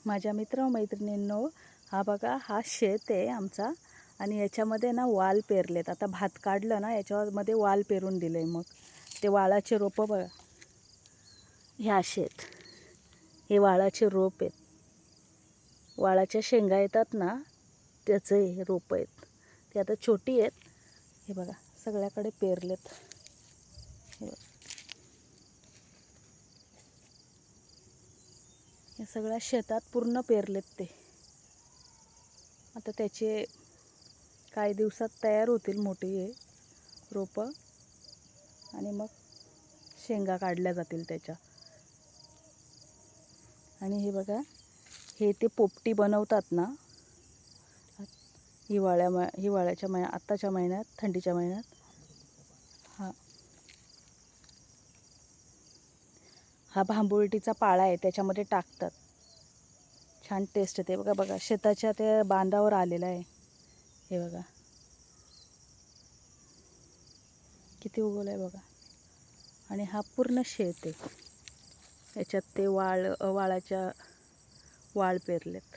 माझ्या मित्र-मैत्रिणींनो, हा बघा हा शेत आहे आमचा आणि याच्यामध्ये ना वाल पेरलेत. आता भात काढलं ना याच्यामध्ये वाल पेरून दिले. मग ते वाळाचे रोपं बघा, हे असे आहेत. हे वाळाचे रोप आहेत. वाळाच्या शेंगा येतात ना त्याचे हे रोपं आहेत. ते आता छोटी आहेत. हे बघा सगळ्याकडे पेरलेत. हे सगळ्या शेतात पूर्ण पेरलेत ते. आता त्याचे काही दिवसात तयार होतील मोठी हे रोपं आणि मग शेंगा काढल्या जातील त्याच्या. आणि हे बघा, हे ते पोपटी बनवतात ना हिवाळ्याच्या आत्ताच्या महिन्यात, थंडीच्या महिन्यात. हा भांबुर्टीचा पाळा आहे, त्याच्यामध्ये टाकतात. छान टेस्ट येते. बघा बघा शेताच्या त्या बांधावर आलेला आहे. हे बघा किती उगवलं आहे बघा. आणि हा पूर्ण शेत आहे. याच्यात ते वाळ पेरलेत.